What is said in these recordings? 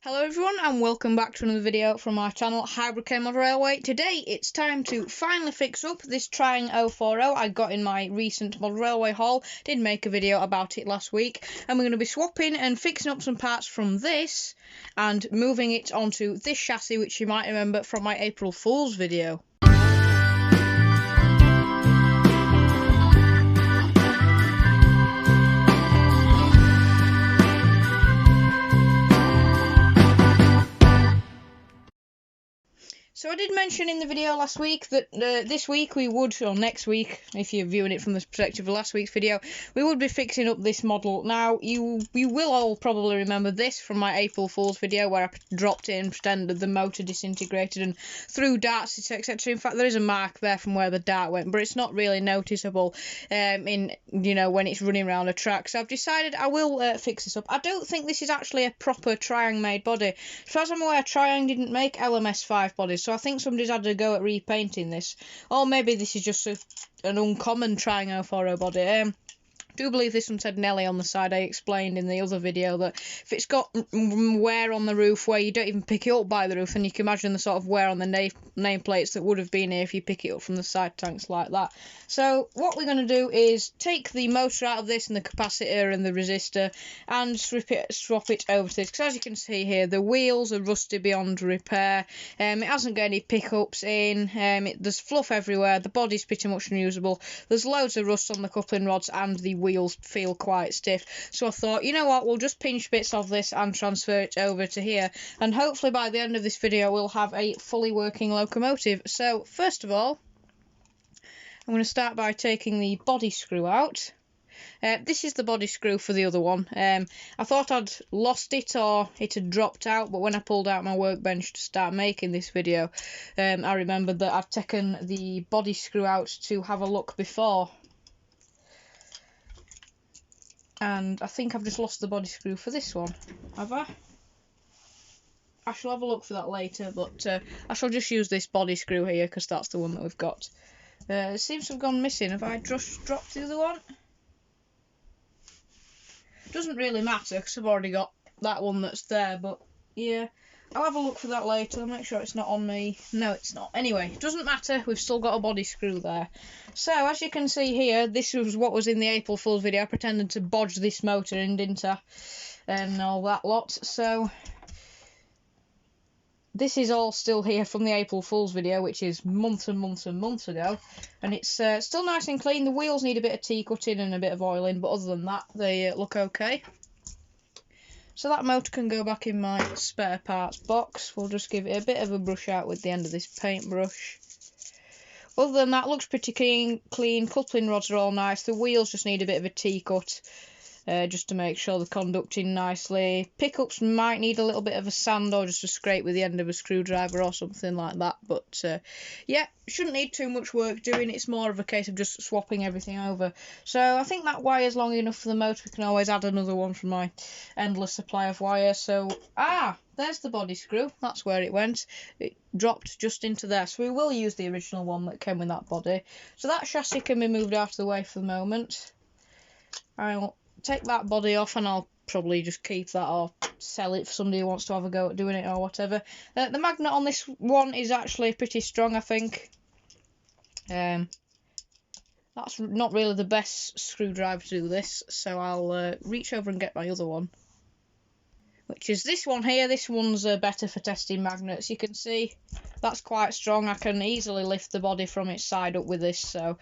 Hello everyone and welcome back to another video from my channel Hybrid K Mod Railway. Today it's time to finally fix up this Triang 040 I got in my recent mod railway haul. Did make a video about it last week, and we're going to be swapping and fixing up some parts from this and moving it onto this chassis, which you might remember from my April Fool's video. So I did mention in the video last week that this week we would, or next week, if you're viewing it from the perspective of last week's video, we would be fixing up this model. Now, you will all probably remember this from my April Fool's video where I dropped it and pretended the motor disintegrated and threw darts, etc. In fact, there is a mark there from where the dart went, but it's not really noticeable when it's running around a track. So I've decided I will fix this up. I don't think this is actually a proper Triang made body. As far as I'm aware, Triang didn't make LMS5 bodies, so I think somebody's had a go at repainting this, or maybe this is just an uncommon Triang 040 body. I do believe this one said Nelly on the side. I explained in the other video that if it's got wear on the roof where you don't even pick it up by the roof, and you can imagine the sort of wear on the nameplates that would have been here if you pick it up from the side tanks like that. So what we're going to do is take the motor out of this and the capacitor and the resistor and swap it over to this, because as you can see here, the wheels are rusty beyond repair. It hasn't got any pickups in, there's fluff everywhere, the body's pretty much unusable, there's loads of rust on the coupling rods, and the wheels feel quite stiff. So I thought, you know what, we'll just pinch bits of this and transfer it over to here, and hopefully by the end of this video we'll have a fully working locomotive. So first of all, I'm going to start by taking the body screw out. This is the body screw for the other one. I thought I'd lost it or it had dropped out, but when I pulled out my workbench to start making this video, I remembered that I'd taken the body screw out to have a look before. And I think I've just lost the body screw for this one. Have I? I shall have a look for that later, but I shall just use this body screw here because that's the one that we've got. It seems to have gone missing. Have I just dropped the other one? Doesn't really matter because I've already got that one that's there, but yeah, I'll have a look for that later. I'll make sure it's not on me. No, it's not. Anyway, doesn't matter, we've still got a body screw there. So as you can see here, this was what was in the April Fool's video. I pretended to bodge this motor in, didn't I, and all that lot. So this is all still here from the April Fool's video, which is months and months and months ago, and it's still nice and clean. The wheels need a bit of tea-cutting and a bit of oiling, but other than that, they look okay. So that motor can go back in my spare parts box. We'll just give it a bit of a brush out with the end of this paintbrush. Other than that, looks pretty clean. Coupling rods are all nice. The wheels just need a bit of a tea-cut, just to make sure they're conducting nicely. Pickups might need a little bit of a sand or just a scrape with the end of a screwdriver or something like that. But yeah, shouldn't need too much work doing. It's more of a case of just swapping everything over. So I think that wire's long enough for the motor. We can always add another one from my endless supply of wire. So, there's the body screw. That's where it went. It dropped just into there. So we will use the original one that came with that body. So that chassis can be moved out of the way for the moment. I'll take that body off and I'll probably just keep that or sell it for somebody who wants to have a go at doing it or whatever. The magnet on this one is actually pretty strong, I think. That's not really the best screwdriver to do this, so I'll reach over and get my other one, which is this one here. This one's better for testing magnets. You can see that's quite strong. I can easily lift the body from its side up with this, so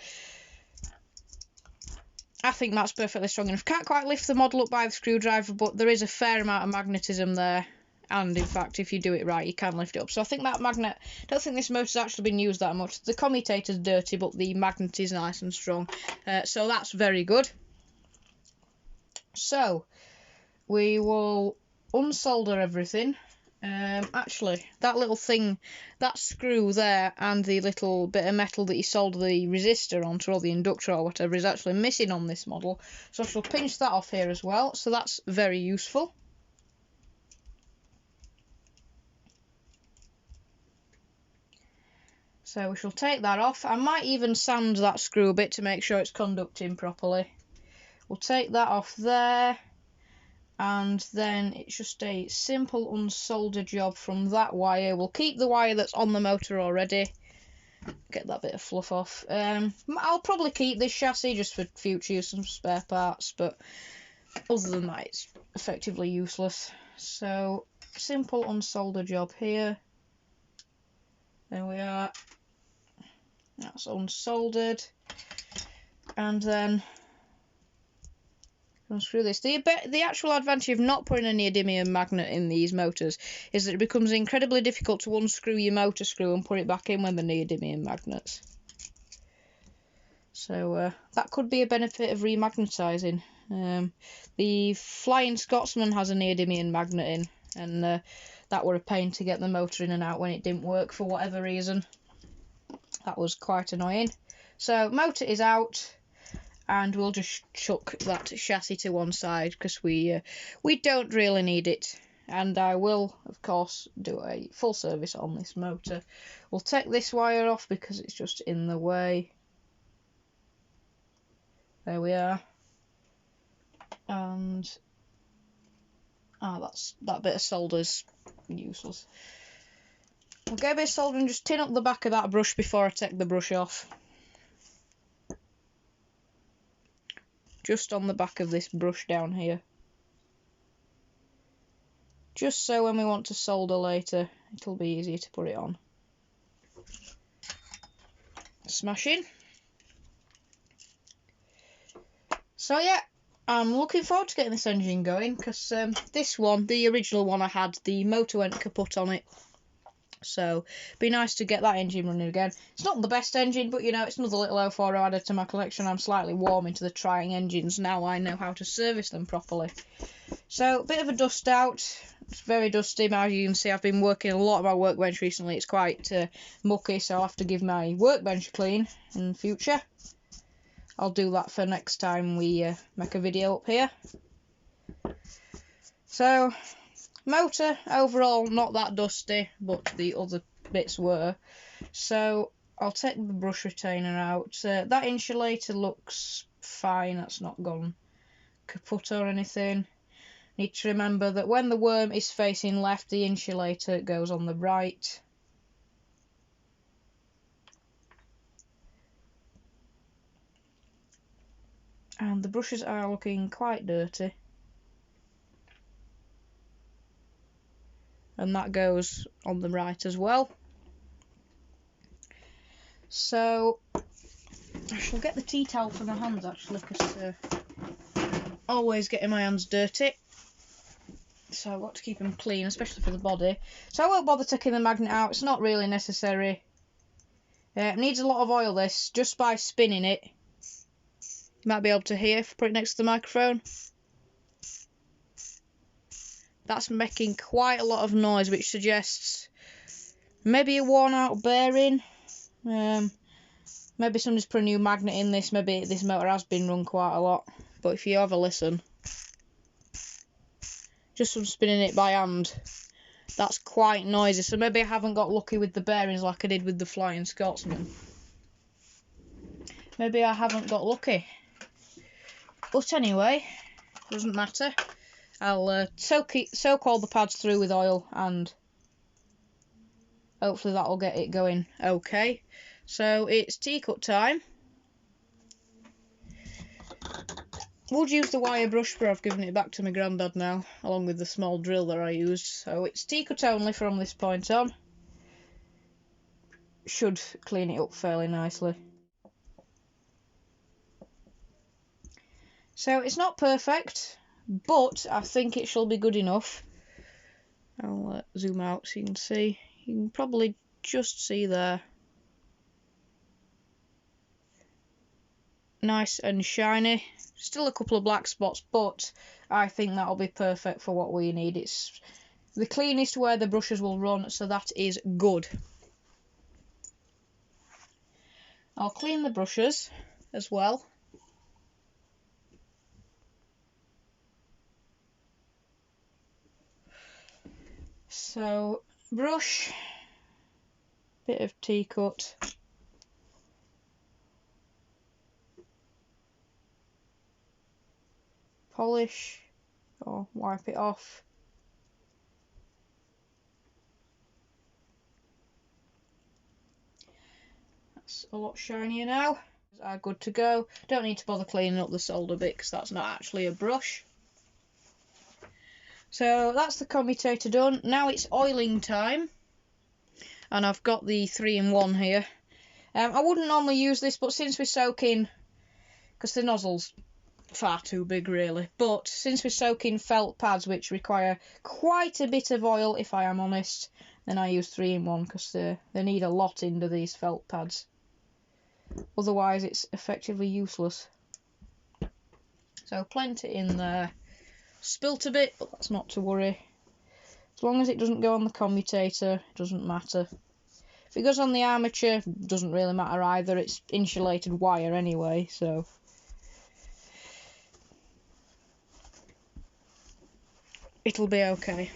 I think that's perfectly strong enough. Can't quite lift the model up by the screwdriver, but there is a fair amount of magnetism there, and in fact, if you do it right, you can lift it up. So I think that magnet, I don't think this motor's actually been used that much. The commutator's dirty, but the magnet is nice and strong, so that's very good. So we will unsolder everything. Actually, that little thing, that screw there and the little bit of metal that you solder the resistor onto, or the inductor or whatever, is actually missing on this model, so I shall pinch that off here as well. So that's very useful. So we shall take that off. I might even sand that screw a bit to make sure it's conducting properly. We'll take that off there. and then it's just a simple unsolder job from that wire. We'll keep the wire that's on the motor already. Get that bit of fluff off. I'll probably keep this chassis just for future use, some spare parts, but other than that it's effectively useless. So simple unsolder job here. There we are. That's unsoldered, and then unscrew this. The actual advantage of not putting a neodymium magnet in these motors is that it becomes incredibly difficult to unscrew your motor screw and put it back in when the neodymium magnets. So that could be a benefit of remagnetising. The Flying Scotsman has a neodymium magnet in, and that were a pain to get the motor in and out when it didn't work for whatever reason. That was quite annoying. So motor is out, and we'll just chuck that chassis to one side because we don't really need it. And I will, of course, do a full service on this motor. We'll take this wire off because it's just in the way. There we are. And that bit of solder's useless. We'll get a bit of solder and just tin up the back of that brush before I take the brush off. Just on the back of this brush down here. Just so when we want to solder later, it'll be easier to put it on. Smashing. So yeah, I'm looking forward to getting this engine going, because this one, the original one I had, the motor went kaput on it. So it'd be nice to get that engine running again. It's not the best engine, but you know, it's another little 04 added to my collection. I'm slightly warming to the Triang engines now. I know how to service them properly. So a bit of a dust out. It's very dusty. As you can see, I've been working a lot of my workbench recently. It's quite mucky, so I'll have to give my workbench a clean in the future. I'll do that for next time we make a video up here. So motor overall not that dusty, but the other bits were. So I'll take the brush retainer out. That insulator looks fine. That's not gone kaput or anything. Need to remember that when the worm is facing left, the insulator goes on the right. And the brushes are looking quite dirty. And that goes on the right as well. So I shall get the tea towel for my hands actually, because always getting my hands dirty. So I've got to keep them clean, especially for the body. So I won't bother taking the magnet out. It's not really necessary. It needs a lot of oil, this, just by spinning it. You might be able to hear if I put it next to the microphone. That's making quite a lot of noise, which suggests maybe a worn out bearing. Maybe somebody's put a new magnet in this. Maybe this motor has been run quite a lot. But if you have a listen, just from spinning it by hand, that's quite noisy. So maybe I haven't got lucky with the bearings like I did with the Flying Scotsman. Maybe I haven't got lucky. But anyway, doesn't matter. I'll soak all the pads through with oil, and hopefully that'll get it going okay. So it's tea cut time. Would use the wire brush, but I've given it back to my granddad now, along with the small drill that I used. So it's tea cut only from this point on. Should clean it up fairly nicely. So it's not perfect, but I think it shall be good enough. I'll zoom out so you can see. You can probably just see there. Nice and shiny. Still a couple of black spots, but I think that'll be perfect for what we need. It's the cleanest where the brushes will run, so that is good. I'll clean the brushes as well. So, brush, bit of tea cut, polish, or wipe it off. That's a lot shinier now. Are good to go. Don't need to bother cleaning up the solder bit because that's not actually a brush. So that's the commutator done. Now it's oiling time, and I've got the 3-in-1 here. I wouldn't normally use this, but since we're soaking, because the nozzle's far too big really, but since we're soaking felt pads which require quite a bit of oil, if I am honest, then I use 3-in-1 because they need a lot into these felt pads. Otherwise it's effectively useless. So plenty in there. Spilt a bit, but that's not to worry. As long as it doesn't go on the commutator, it doesn't matter. If it goes on the armature, it doesn't really matter either. It's insulated wire anyway, so. It'll be okay.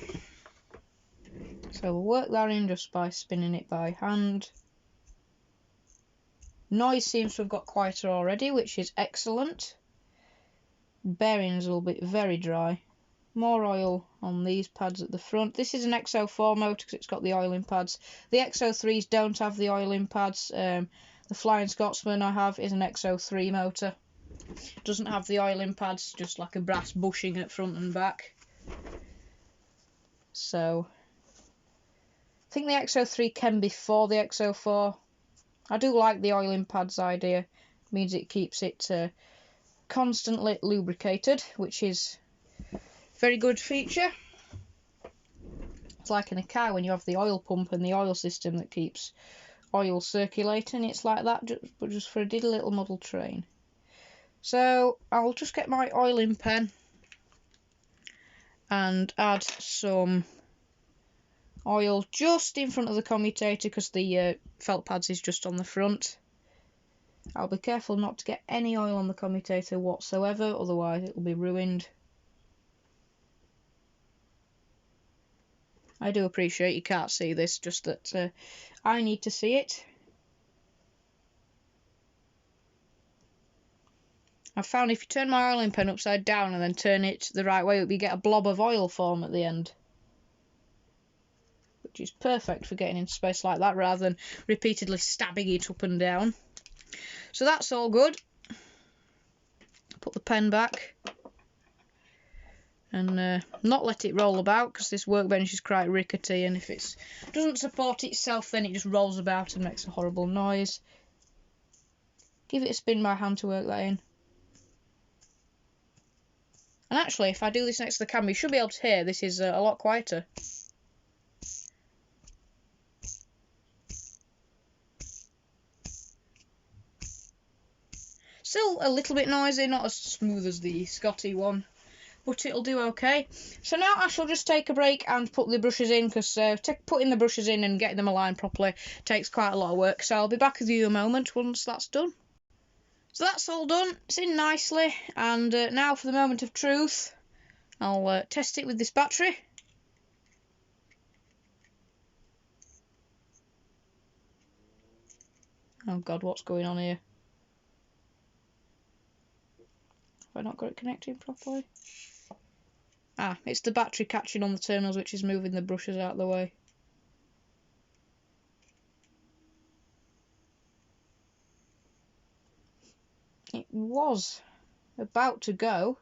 So we'll work that in just by spinning it by hand. Noise seems to have got quieter already, which is excellent. Bearings will be very dry. More oil on these pads at the front. This is an XO4 motor because it's got the oiling pads. The XO3s don't have the oiling pads. The Flying Scotsman I have is an XO3 motor. It doesn't have the oiling pads, just like a brass bushing at front and back. So I think the XO3 came before the XO4. I do like the oiling pads idea. It means it keeps it constantly lubricated, which is a very good feature. It's like in a car when you have the oil pump and the oil system that keeps oil circulating. It's like that, but just for a little model train. So I'll just get my oiling pen and add some oil just in front of the commutator because the felt pads is just on the front. I'll be careful not to get any oil on the commutator whatsoever, otherwise it will be ruined. I do appreciate you can't see this, just that I need to see it. I've found if you turn my oiling pen upside down and then turn it the right way up, you get a blob of oil form at the end. Which is perfect for getting into space like that rather than repeatedly stabbing it up and down. So that's all good. Put the pen back. And not let it roll about because this workbench is quite rickety, and if it doesn't support itself then it just rolls about and makes a horrible noise. Give it a spin by hand to work that in. And actually, if I do this next to the camera, you should be able to hear this is a lot quieter. Still a little bit noisy, not as smooth as the Scotty one, but it'll do okay. So now I shall just take a break and put the brushes in, because putting the brushes in and getting them aligned properly takes quite a lot of work. So I'll be back with you in a moment once that's done. So that's all done, it's in nicely, and now for the moment of truth. I'll test it with this battery. Oh god, what's going on here? Have I not got it connected properly? Ah, it's the battery catching on the terminals which is moving the brushes out of the way. It was about to go.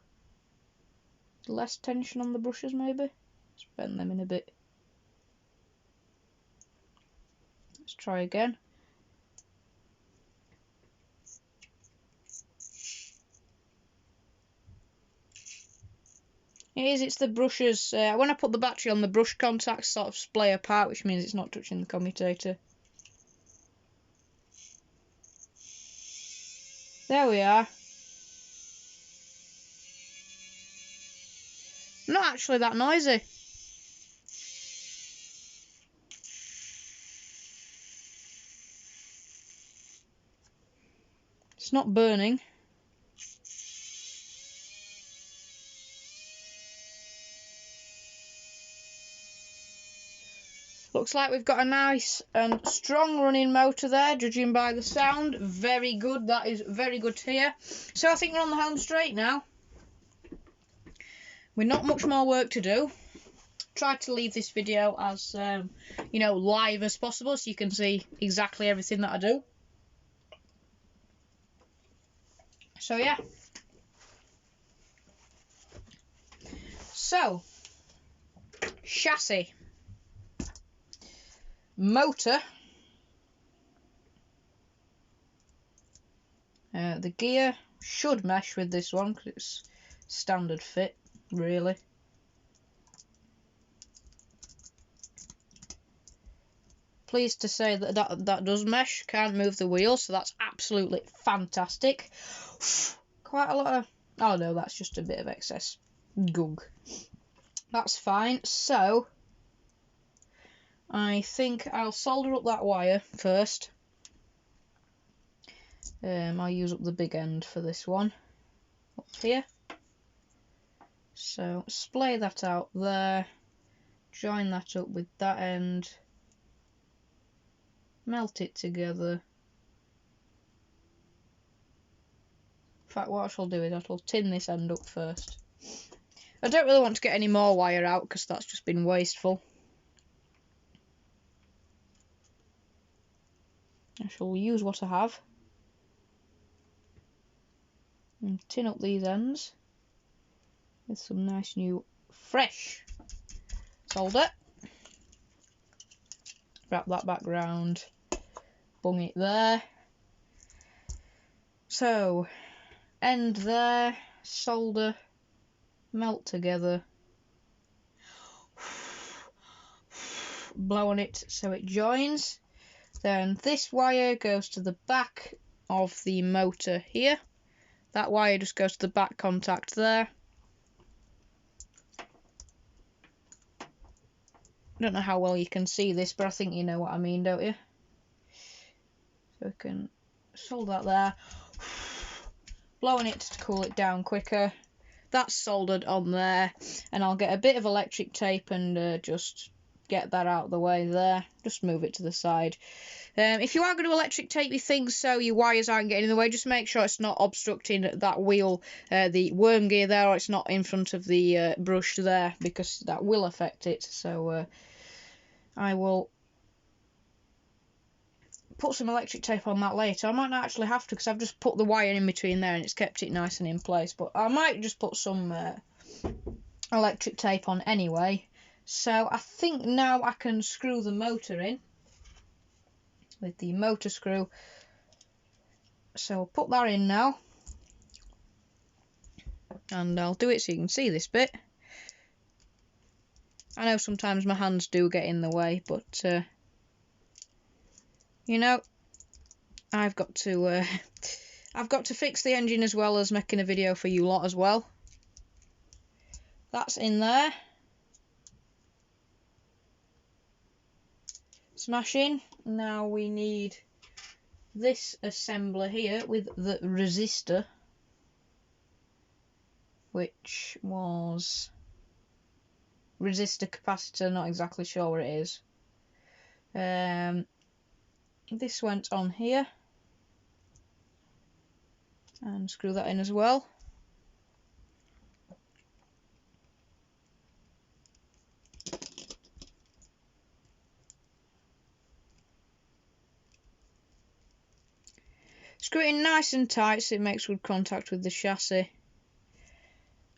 Less tension on the brushes maybe? Let's bend them in a bit. Let's try again. It is, it's the brushes. When I put the battery on, the brush contacts sort of splay apart, which means it's not touching the commutator. There we are. Not actually that noisy. It's not burning. Looks like we've got a nice and strong running motor there, judging by the sound. Very good, that is very good to hear. So I think we're on the home straight now. with not much more work to do, tried to leave this video as you know, live as possible, so you can see exactly everything that I do. So yeah. So, chassis, motor, the gear should mesh with this one because it's standard fit, really. Pleased to say that does mesh. Can't move the wheel, so that's absolutely fantastic. Quite a lot of... oh no, that's just a bit of excess gug. That's fine. So, I think I'll solder up that wire first. I'll use up the big end for this one. Up here. So, splay that out there. Join that up with that end. Melt it together. In fact, what I shall do is I shall tin this end up first. I don't really want to get any more wire out because that's just been wasteful. I shall use what I have and tin up these ends with some nice new fresh solder. Wrap that back round, bung it there. So, end there, solder, melt together, blow on it so it joins. Then this wire goes to the back of the motor here. That wire just goes to the back contact there. I don't know how well you can see this, but I think you know what I mean, don't you? So we can solder that there. Blowing it to cool it down quicker. That's soldered on there, and I'll get a bit of electric tape and just get that out of the way there. Just move it to the side. If you are going to electric tape your things so your wires aren't getting in the way, just make sure it's not obstructing that wheel, the worm gear there, or it's not in front of the brush there, because that will affect it. So I will put some electric tape on that later. I might not actually have to because I've just put the wire in between there and it's kept it nice and in place, but I might just put some electric tape on anyway. So I think now I can screw the motor in with the motor screw. So I'll put that in now, and I'll do it so you can see this bit. I know sometimes my hands do get in the way, but you know, I've got to fix the engine as well as making a video for you lot as well. That's in there. Smash in. Now we need this assembler here with the resistor, which was resistor capacitor, not exactly sure what it is. This went on here, and screw that in as well. Screw it in nice and tight so it makes good contact with the chassis.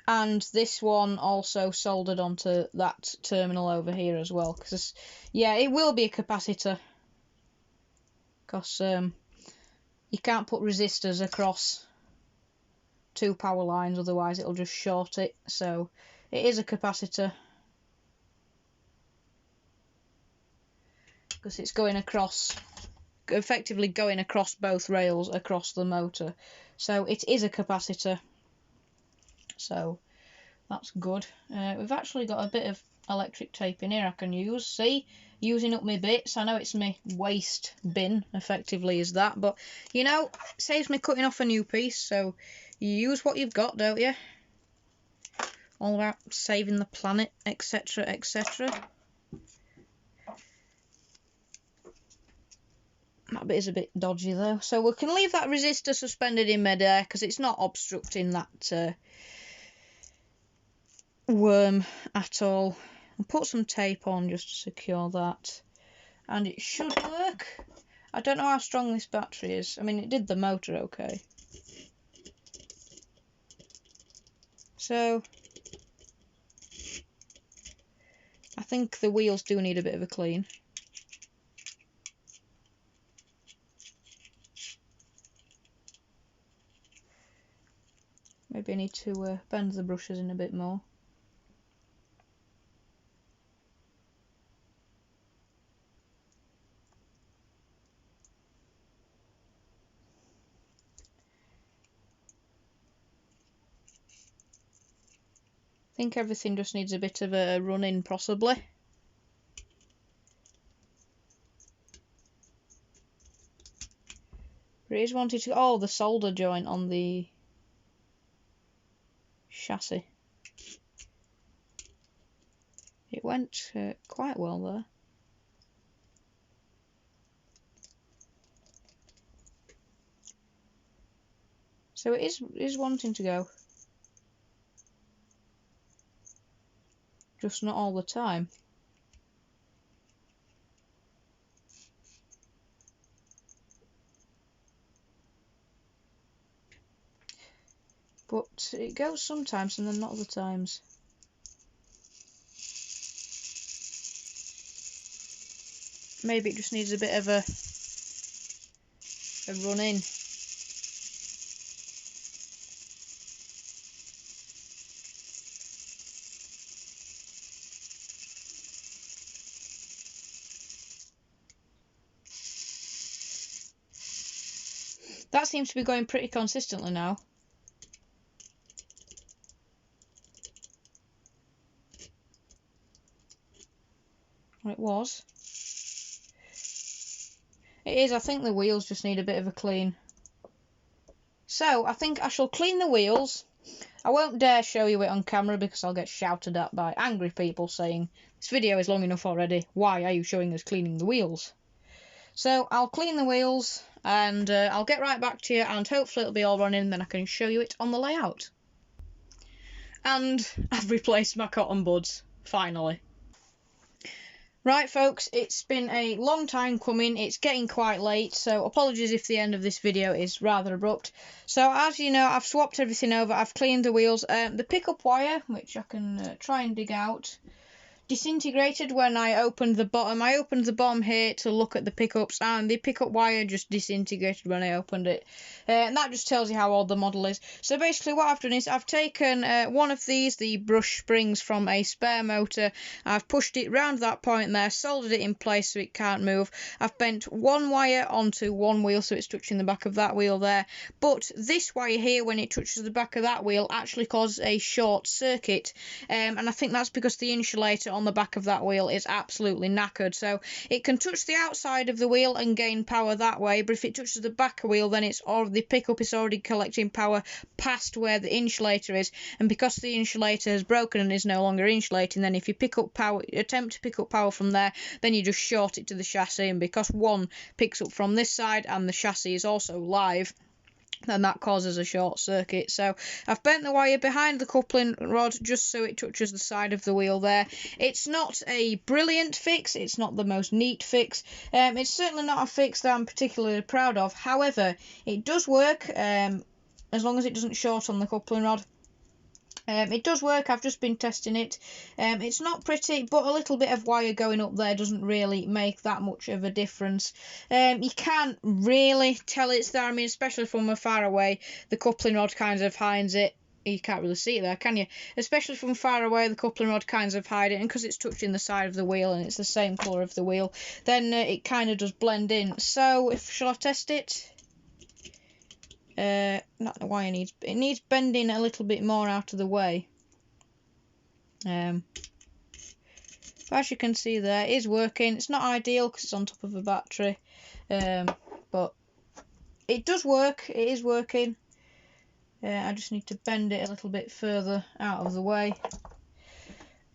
And this one also soldered onto that terminal over here as well, because yeah, it will be a capacitor, because you can't put resistors across two power lines, otherwise it'll just short it. So it is a capacitor because it's going across, effectively going across both rails across the motor. So it is a capacitor. So that's good. We've actually got a bit of electric tape in here I can use. See, using up my bits. I know it's my waste bin, effectively, is that, but you know, it saves me cutting off a new piece. So you use what you've got, don't you? All about saving the planet, etc, etc. That bit is a bit dodgy though, so we can leave that resistor suspended in midair because it's not obstructing that worm at all. I'll put some tape on just to secure that, and it should work. I don't know how strong this battery is. I mean, it did the motor okay. So I think the wheels do need a bit of a clean. Maybe I need to bend the brushes in a bit more. I think everything just needs a bit of a run in, possibly. But it is wanted to... Oh, the solder joint on the chassis. It went quite well there. So it is wanting to go. Just not all the time. But it goes sometimes and then not other times. Maybe it just needs a bit of a run in. That seems to be going pretty consistently now. Well, it was. It is. I think the wheels just need a bit of a clean. So I think I shall clean the wheels. I won't dare show you it on camera because I'll get shouted at by angry people saying, this video is long enough already, why are you showing us cleaning the wheels? So I'll clean the wheels and I'll get right back to you, and hopefully it'll be all running, then I can show you it on the layout. And I've replaced my cotton buds, finally. Right folks, it's been a long time coming, it's getting quite late, so apologies if the end of this video is rather abrupt. So as you know, I've swapped everything over, I've cleaned the wheels. The pickup wire, which I can try and dig out, disintegrated when I opened the bottom. I opened the bottom here to look at the pickups, and the pickup wire just disintegrated when I opened it. And that just tells you how old the model is. So basically what I've done is I've taken one of these, the brush springs from a spare motor, I've pushed it round that point there, soldered it in place so it can't move. I've bent one wire onto one wheel so it's touching the back of that wheel there, but this wire here, when it touches the back of that wheel, actually causes a short circuit, and I think that's because the insulator on the back of that wheel is absolutely knackered. So it can touch the outside of the wheel and gain power that way, but if it touches the back wheel, then the pickup is already collecting power past where the insulator is, and because the insulator has broken and is no longer insulating, then if you attempt to pick up power from there, then you just short it to the chassis, and because one picks up from this side and the chassis is also live, then that causes a short circuit. So I've bent the wire behind the coupling rod just so it touches the side of the wheel there. It's not a brilliant fix, it's not the most neat fix, it's certainly not a fix that I'm particularly proud of. However, it does work, as long as it doesn't short on the coupling rod. It does work, I've just been testing it. It's not pretty, but a little bit of wire going up there doesn't really make that much of a difference. You can't really tell it's there, I mean, especially from far away, the coupling rod kind of hides it. You can't really see it there, can you? Especially from far away, the coupling rod kind of hide it, and because it's touching the side of the wheel and it's the same colour of the wheel, then it kind of does blend in. So, shall I test it? Not the wire needs bending a little bit more out of the way. As you can see there, it is working. It's not ideal because it's on top of a battery, but it does work. It is working. I just need to bend it a little bit further out of the way,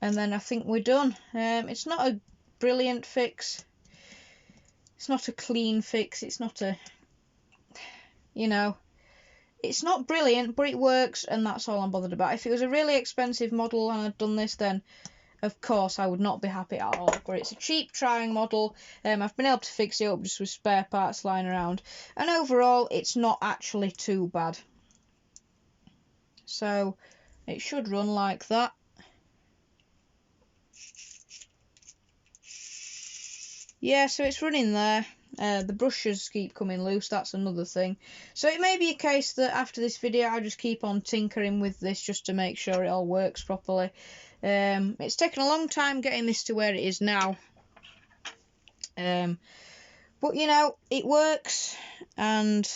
and then I think we're done. It's not a brilliant fix. It's not a clean fix. It's not a, you know, It's not brilliant, but it works, and that's all I'm bothered about. If it was a really expensive model and I'd done this, then of course I would not be happy at all. But it's a cheap Triang model. I've been able to fix it up just with spare parts lying around, and overall it's not actually too bad. So it should run like that. Yeah, so it's running there. The brushes keep coming loose, that's another thing. So it may be a case that after this video I just keep on tinkering with this just to make sure it all works properly. It's taken a long time getting this to where it is now. But you know, it works, and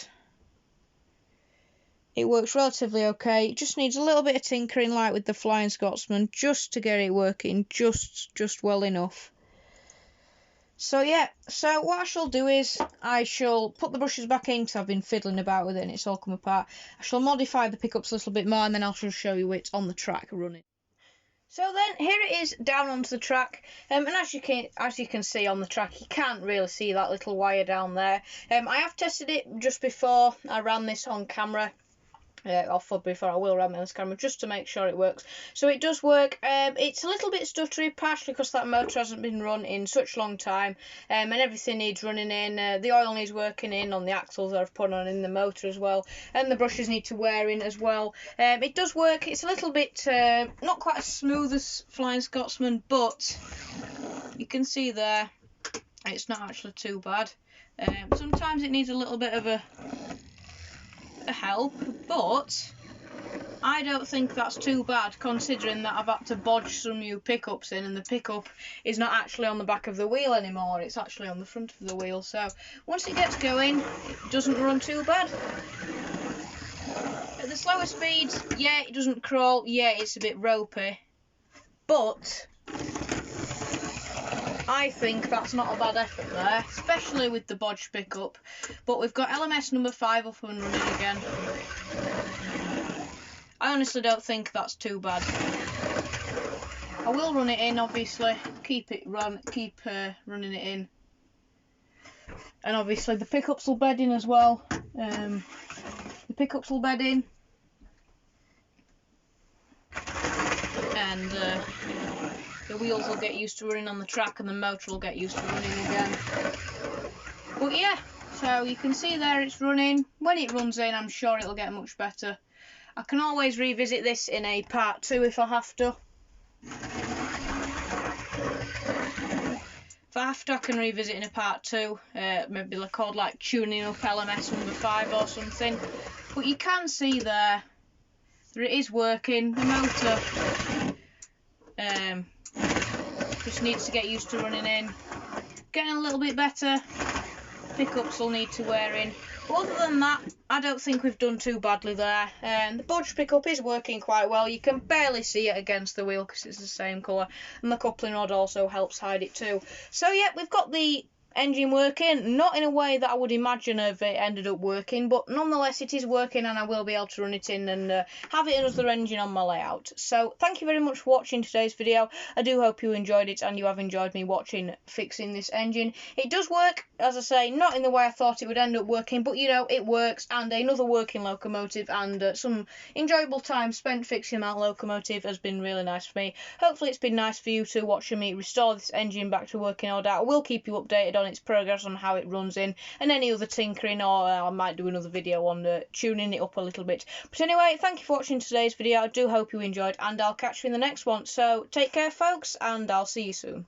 it works relatively okay. It just needs a little bit of tinkering, like with the Flying Scotsman, just to get it working just well enough. So yeah, so what I shall do is I shall put the brushes back in because I've been fiddling about with it and it's all come apart. I shall modify the pickups a little bit more, and then I'll show you it's on the track running. So then here it is down onto the track, and as you can see on the track, you can't really see that little wire down there. I have tested it just before I ran this on camera. Before I will ram it on this camera, just to make sure it works. So it does work. It's a little bit stuttery, partially because that motor hasn't been run in such a long time, and everything needs running in. The oil needs working in on the axles that I've put on in the motor as well, and the brushes need to wear in as well. It does work. It's a little bit not quite as smooth as Flying Scotsman, but you can see there it's not actually too bad. Sometimes it needs a little bit of a help, but I don't think that's too bad, considering that I've had to bodge some new pickups in, and the pickup is not actually on the back of the wheel anymore, it's actually on the front of the wheel. So once it gets going, it doesn't run too bad. At the slower speeds, yeah, it doesn't crawl, yeah, it's a bit ropey, but I think that's not a bad effort there, especially with the bodge pickup. But we've got LMS number 5 up and running again. I honestly don't think that's too bad. I will run it in, obviously, keep running it in. And obviously the pickups will bed in as well. The pickups will bed in. And the wheels will get used to running on the track, and the motor will get used to running again. But yeah, so you can see there it's running. When it runs in, I'm sure it'll get much better. I can always revisit this in a part 2 if I have to. If I have to, I can revisit in a part 2. Maybe they're called like tuning up LMS number 5 or something. But you can see there that it is working. The motor just needs to get used to running in. Getting a little bit better. Pickups will need to wear in. But other than that, I don't think we've done too badly there. The bodge pickup is working quite well. You can barely see it against the wheel because it's the same colour. And the coupling rod also helps hide it too. So yeah, we've got the engine working, not in a way that I would imagine if it ended up working, but nonetheless it is working, and I will be able to run it in and have it another engine on my layout. So thank you very much for watching today's video. I do hope you enjoyed it, and you have enjoyed me fixing this engine. It does work, as I say, not in the way I thought it would end up working, but you know, it works, and another working locomotive, and some enjoyable time spent fixing that locomotive has been really nice for me. Hopefully it's been nice for you too, watching me restore this engine back to working order. I will keep you updated on its progress, on how it runs in, and any other tinkering, or I might do another video on tuning it up a little bit. But anyway, thank you for watching today's video. I do hope you enjoyed, and I'll catch you in the next one. So take care, folks, and I'll see you soon.